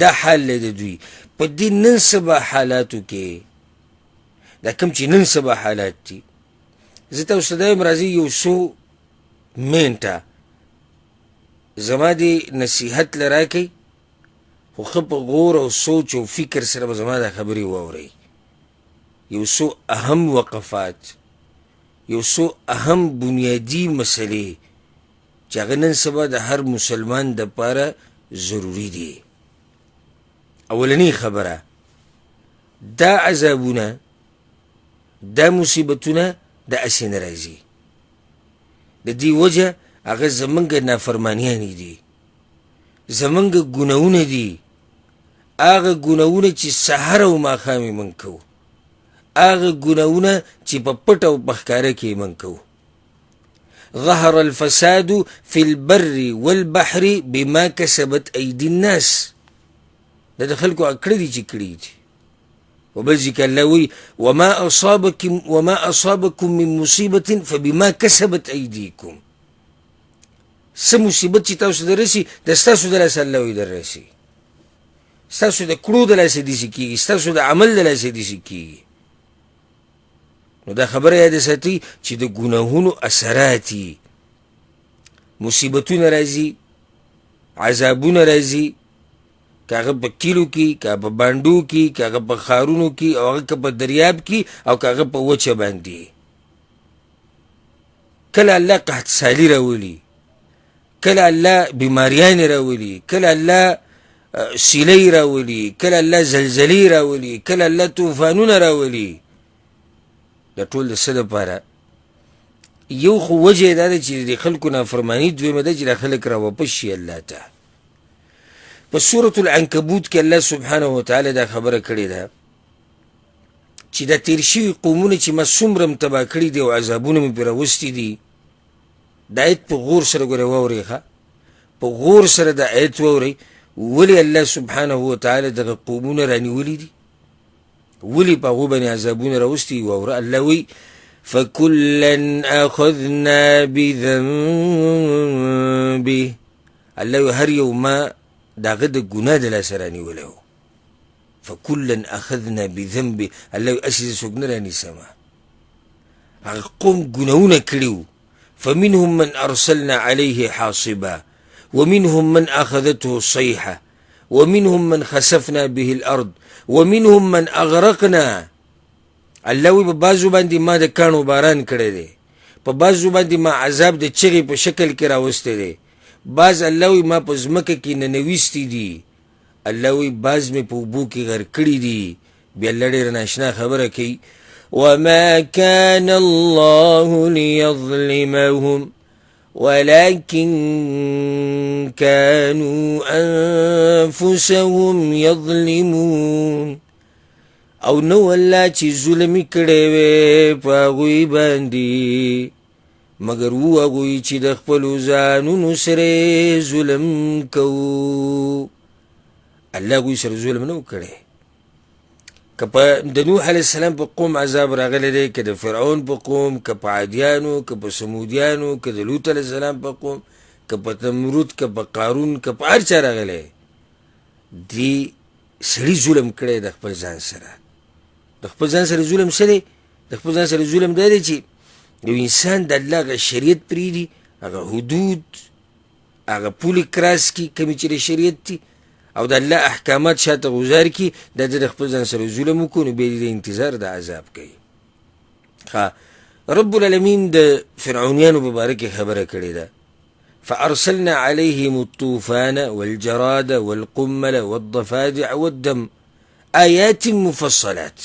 دا حال لی د دوی په دې نن سبا حالاتو کې، دا کوم چې نن سبا حالات دي. زه تاسو ته وایم راځئ یو څو منټه زما دې نصیحت له راکئ، خو ښه په غور او سوچ او فکر سره به زما دا خبرې واورئ. یو څو اهم وقفات، یو څو اهم بنیادي مسلې چې هغه نن سبا د هر مسلمان دپاره ضروري دي. اولنۍ خبره، دا عذابونه، دا مصیبتونه د اسې نه راځي، د دې وجه هغه زمونږ نافرمانیانې دي، زمونږ ګناهونه دي، هغه ګناهونه چې سحر او ماښام یې موږ کوو، هغه ګناهونه چې په پټ او په ښکاره کې یې موږ کوو. ظهر الفساد في البر والبحر بما كسبت أيدي الناس. دا د خلکو کړي دي چې کړي دي. وبل ځای کې الله وایي وما أصابكم من مصیبة فبما كسبت أيديكم. څه مصیبت چې تاسو ته رسي د ستاسو د لاسه الله وایي در رسي، ستاسو د کړو د لاسه داسې کېږي، ستاسو د عمل د لاسه داسې کېږي. نو دا خبره یاد ساتئ چې د ګناهونو اثرات یي، مصیبتونه راځي، عذابونه راځي، که هغه په کلیو کې، که په بانډو کې، که هغه په ښارونو کې، او هغه که په دریاب کې، او که هغه په وچه باندې. کله الله قحط سالي راولي، کله الله بیماریانې راولي، کله الله سیلۍ راولي، کله الله زلزلې راولي، کله الله طوفانونه راولي. دا ټول د څه دپاره؟ یو خو وجه یې دا ده چې د خلکو نافرماني، دویمه ده چې دا خلک راواپس شي الله ته. په سورة العنکبوت کې الله سبحانه وتعالی دا خبره کړې ده چې دا تیر شوي قومونه چې ما څومره م تباه کړي دي او عذابونه مې پرې راوستي دي، دا آیت په غور سره ګورئ واورئ ښه، په غور سره دا آیت واورئ. ولې الله سبحانه وتعالی دغه قومونه رانیولي دي؟ ولې په هغو باندې عذابونه راوستي؟ واوره، الله وایي فکلا اخذنا بذنبه. الله وایي هر یو ما د هغه د ګناه د لاسه رانیولی و. فکلا اخذنا بذنبه، الله وایي هسې زه څوک نه رانیسمه. هغه قوم ګناهونه کړي وو. فمنهم من ارسلنا عليه حاصبا ومنهم من اخذته الصيحه ومنهم من خسفنا به الارض ومنهم من اغرقنا. الله وی په بعضو باندې ما د کاڼو باران کړی دی، په بعضو باندې ما عذاب د چغې په شکل کې راوستی دی، بعض الله وی ما په ځمکه کې ننویستي دي، الله وی بعض مې په اوبو کې غرق کړي دي. بیا الله ډېره ناشنا خبره کوي، وما كان الله ليظلمهم ولكن كانوا أنفسهم يظلمون. او نو الله چې ظلم کړی وی په هغوی باندې، مګر و هغوی چې د خپلو ځانونو سره ظلم کوو. الله هغوی سره ظلم نه و کړی. که په د نوح علیه السلام په قوم عذاب راغلی دی، که د فرعون په قوم، که په عادیانو، که په سمودیانو، که د لوط علیه السلام په قوم، که په نمرود، که په قارون، که په هر چا راغلی، دې سړي ظلم کړی د خپل ځان سره. د خپل ځان سره ظلم څه دی؟ د خپل ځان سره ظلم دا دی چې یو انسان د الله هغه شریعت پرېږدي، هغه حدود، هغه پولې کراس کړي کومې چې د شریعت دي، او د الله احکامات شاته غوزار کړي، دا د خپل ځان سره ظلم وکړو، نو بیا د انتظار د عذاب کوي. رب العالمین د فرعونیانو په باره کې خبره کړې ده. فأرسلنا عليهم الطوفان والجراد والقمل والضفادع والدم آيات مفصلات.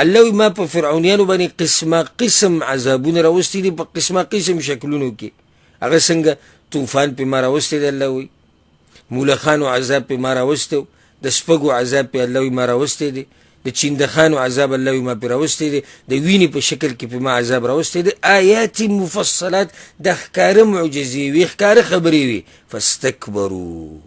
الله ما په فرعونیانو باندې قسمه قسم عذابونه راوستي دي، په قسمه قسم شکلونو کې. هغه څنګه طوفان پې ما راوستی دی، الله وایي مولخانو عذاب پې ما راوستی، د سپږو عذاب پې الله وایي ما راوستی دی، د چیندخانو عذاب الله وایي ما پې راوستی دی، د وینې په شکل کې پې ما عذاب راوستی دی. آیات مفصلات، د ښکاره معجزې وي، ښکاره خبرې وي. فاستکبروا،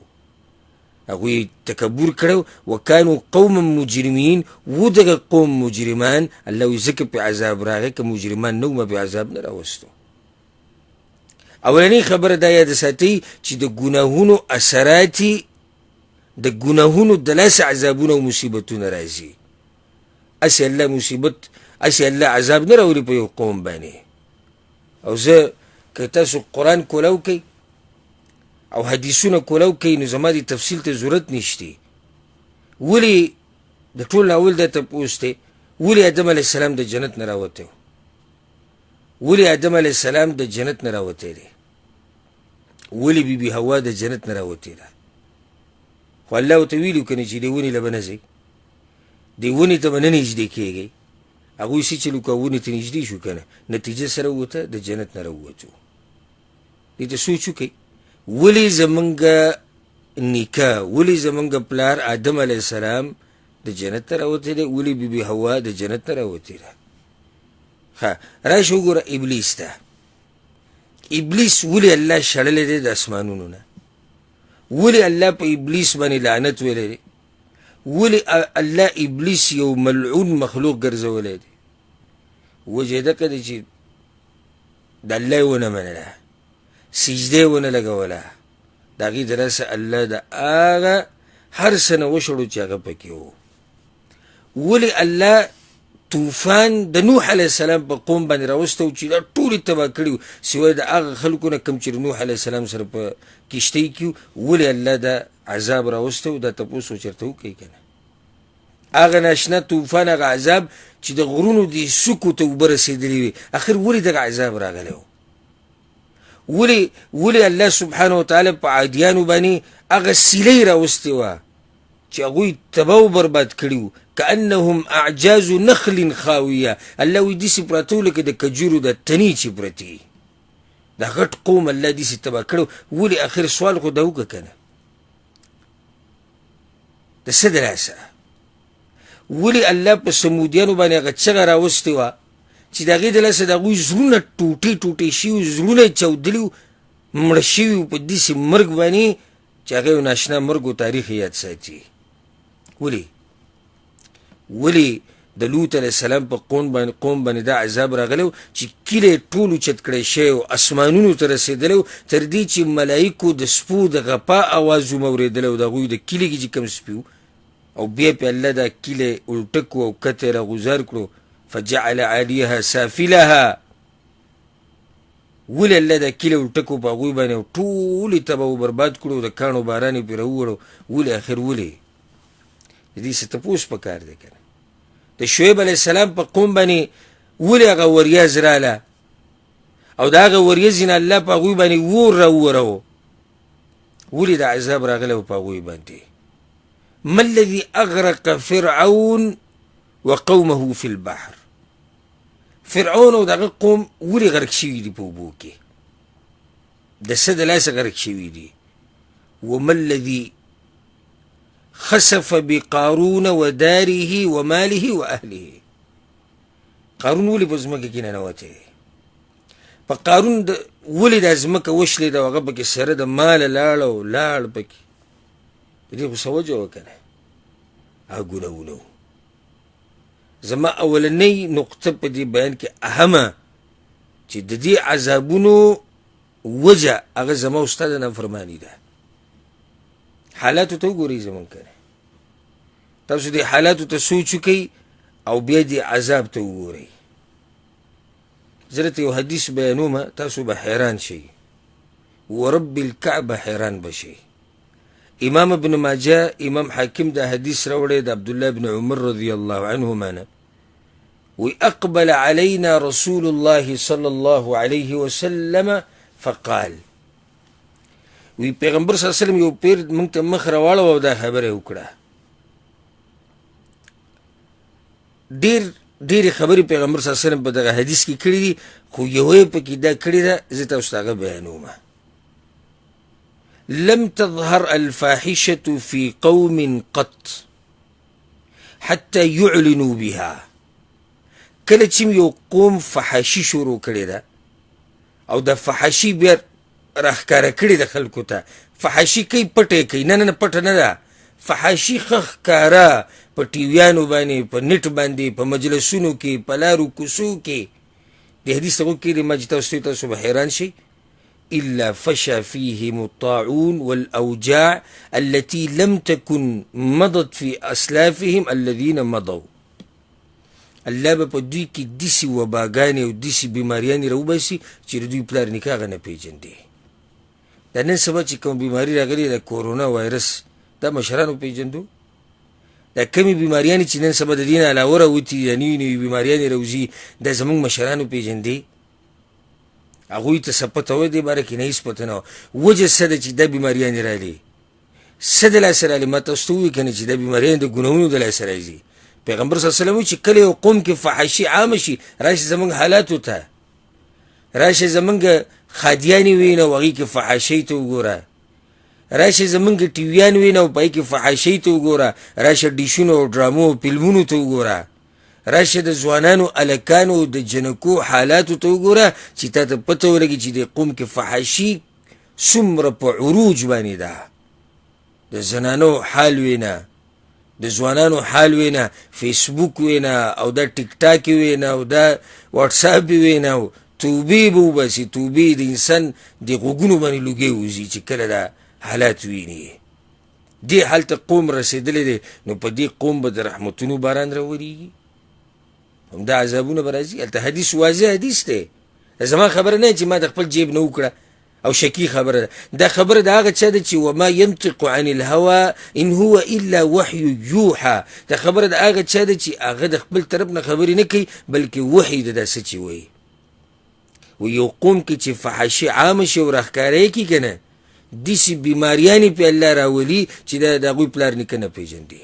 هغوی تکبر کړو. وکانو قوما مجرمین، و دغه قوم مجرمان. الله وایي ځکه پې عذاب راغی، که مجرمان نه و ما پې عذاب نه راوستو. اولنی خبره دا یاد ساتئ چې د ګناهونو اثرات د ګناهونو د لاسه عذابونه او مصیبتونه راځي. اسې الله مصیبت، اسې الله عذاب نه راولي په یو قوم باندې. او زه که تاسو قرآن کولاو کوئ او حدیثونه کولاو کوئ نو زما دې تفصیل ته ضرورت نشته. ولې د ټول نه اول دا تپوس دی، ولې آدم علیه السلام د جنت نه راوتی و؟ ولې آدم علیه السلام د جنت نه راوتی دی؟ ولې بیبي حوا د جنت نه راوتی ده؟ خو الله ورته ویلي که نه چې دې ونې له به نه ځئ، دې ونې ته به نه نږدې کېږئ. هغوی چې چلو که ونې ته نږدې شو که نه، نتیجه سره ووته د جنت نه راووتو. دې ته سوچ وکئ، ولې زمونږ نیکه، ولې زمونږ پلار آدم علیه السلام د جنت ته راوتی دی، ولې بیبي حوا د جنت نه راوتی ده؟ ښه راشه وګوره ابلیس ته. ابلیس ولې الله شړلی دی د اسمانونو نه؟ ولې الله په ابلیس باندې لعنت ویلی دی؟ ولې الله ابلیس یو ملعون مخلوق ګرځولی دی؟ وجه یې دقه دی چې د الله یې ونه منله، سجده یې ونه لګوله، د هغې د لاسه الله د هغه هر څه نه وشړو چې هغه پکې و. ولې الله طوفان د نوح علیه السلام په قوم باندې راوسته و چې دا ټول یې تباه کړي و، سوای د هغه خلکو نه کوم چې نوح علیه السلام سره په کشتۍ کې و. ولې الله دا عذاب راوسته و؟ دا تپوس چېرته وکړئ که نه. هغه ناشنا طوفان، هغه عذاب چې د غرونو د څوکو ته اوبه رسېدلې وي، اخر ولې دغه عذاب راغلی و؟ ولې الله سبحانه وتعالی په عادیانو باندې هغه سیلۍ راوستې وه چې هغوی تباه و برباد کړي وو، کأنهم اعجاز نخل خاویه. الله وایي داسې پراته وو لکه د کجورو د تنې چې پرتې. دا غټ قوم الله داسې تباه کړی. ولې اخر سوال خو دا وکړه که نه، د څه د لاسه؟ ولې الله په سمودیانو باندې هغه چغه راوستې وه چې د هغې د لاسه د هغوی زړونه ټوټې ټوټې شوي، زړونه یې چاودلي وو، مړه شوي وو په داسې مرګ باندې چې هغه یو ناشنا مرګ و تاریخ یاد ساتي. ولې د لوط علیه السلام په قوم باندې دا عذاب راغلی و چې کلی ټول اوچت کړی شوی و، اسمانونو ته رسېدلی و، تر دې چې ملایکو د سپو د غپا اواز هم اورېدلی و د هغوی د کلي کې چې کوم سپي و. او بیا پې الله دا کلی الټه کړو او کته یې راغوځار کړو، فجعل عالیها سافلها. ولې الله دا کلی الټه کړو په هغوی باندې او ټول یې تباه و برباد کړو، د کاڼو باران یې پرې راووړو؟ ولې اخر ولې؟ د دې څه تپوس پکار دی که نه. د شعیب علیه السلام په قوم باندې ولې هغه وریځ راله او د هغه وریځې نه الله په هغوی باندې اور راووروه؟ ولې د عذاب راغلی و په هغوی باندې؟ ما الذي اغرق فرعون وقومه في البحر؟ فرعون او دغه قوم ولې غرق شوي دي په اوبو کې؟ د څه د لاسه غرق شوي دي؟ وما الذي خسف بقارون وداره وماله واهله؟ قارون ولې په ځمکه کې ننوتی؟ په قارون ولې دا ځمکه وشلېده او هغه پکې سره د ماله لاړ او لاړ پکې؟ د دې خو څه وجه وه که نه؟ هغه ګناهونه وو. زما اولنۍ نقطه په دې بیان کې اهمه چې د دې عذابونو وجه هغه زما ستا د نافرماني ده. حالاتو ته وګورئ زمونږ که نه، تاسو دې حالاتو ته سوچ وکئ او بیا دې عذاب ته وګورئ. زه درته یو حدیث بیانومه، تاسو به حیران شئ، ورب الکعبه حیران به شئ. امام ابن ماجه، امام حاکم دا حدیث راوړی د عبدالله بن عمر رضی الله عنهما نه، وی اقبل علینا رسول الله صلی الله علیه وسلم فقال، وی پیغمبر صلی الله علیه وسلم یو پیر موږ ته مخ راواړو او دا خبره وکړه. ډېرې خبرې پیغمبر صلی الله علیه وسلم په دغه حدیث کې کړي دي، خو یوه یې پکې دا کړې ده، زه تاسو ته هغه بیانومه. لم تظهر الفاحشة في قوم قط حتى يعلنوا بها. کله چې یو قوم فحاشي شروع کړې ده او د فحاشي بیا راښکاره کړې ده خلکو ته، فحاشي کوي پټه کوي، نه پټه نه ده، فحاشي ښه ښکاره په ټیویانو باندې، په نټ باندې، په مجلسونو کې، په لارو کوڅو کې. د حدیث هغو کې ما چې تاسو به حیران شئ، إلا فشى فيهم الطاعون والأوجاع التي لم تكن مضت في أسلافهم الذين مضوا. الله به په دوی کې داسې وباګانې او داسې بیماریانې راوباسي چې د دوی پلار نیکه هغه نه پېژندې. دا نن سبا چې کوم بیماري راغلې د کورونا وایرس، دا مشرانو پېژندو؟ دا کمې بیماریانې چې نن سبا د دې نه علاوه راوتي، دا نوي نوي بیماریانې راوځي، دا زموږ مشرانو پېژندې؟ هغوی ته څه پته وه دې باره کې؟ نه هېڅ پته نه وه. وجه څه ده چې دا بیماریانې رالې؟ څه د لاسه رالې؟ ما تاسو ته ووایي که نه چې دا بیماریانې د ګناهونو د لاسه راځي. پیغمبر صلی الله علیه وسلم وایي چې کله یو قوم کې فحاشي عامه شي، راشي زموږ حالاتو ته، راشي زموږ خادیانې وینه او هغې کې فحاشۍ ته وګوره، راشه زمونږ ټیویان وینه او پای کې فحاشۍ ته وګوره، راشه ډیشونو او ډرامو او فلمونو ته وګوره، راشه د ځوانانو الکانو د جنکو حالاتو ته وګوره چې تا ته پته ولګي چې د قوم کې فحاشي څومره په عروج باندې ده. د زنانو حال وینه، د ځوانانو حال وینه، فیسبوک وینه او دا ټیک ټاک وینه او دا واټساپ وینه او توبې به وباسي. توبې د انسان د غوږونو باندې لوګی وځي چې کله دا حالات ویني. دې حال ته قوم رسېدلی دی، نو په دې قوم به د رحمتونو باران راورېږي، همدا عذابونه به راځي. هلته حدیث واضح حدیث دی. زما خبره نه چې ما د خپل جیب نه وکړه او شکی خبره ده. دا خبره د هغه چا ده چې وما ینطق عن الهوا ان هو الا وحی یوحى. دا خبره د هغه چا ده چې هغه د خپل طرف نه خبرې نه کوي بلکې وحی ده. دا څه چې وایي و یو قوم کې چې فحاشي عامه شي او راښکاره یې کړي که نه، داسې بیماریانې پې الله راولي چې دا د هغوی پلار نیکه نه پېژندي.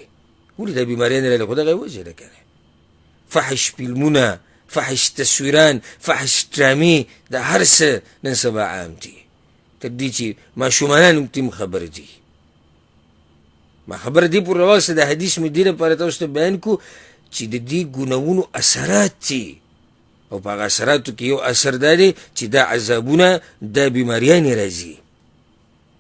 ولې دا بیماریانې راغلې؟ خو دغه یې وجه ده که نه. فحش فلمونه، فحش تصویران، فحش ډرامې، دا هر څه نن سبا عام دي، تر دې چې ماشومانان هم تیم خبر دي. ما خبره دې پورې راوسته، د حدیث مې دې لپاره تاسو ته بیان کړو چې د دې ګناهونو اثرات دي، او په هغه اثراتو کې یو اثر دا دی چې دا عذابونه، دا بیماریانې راځي.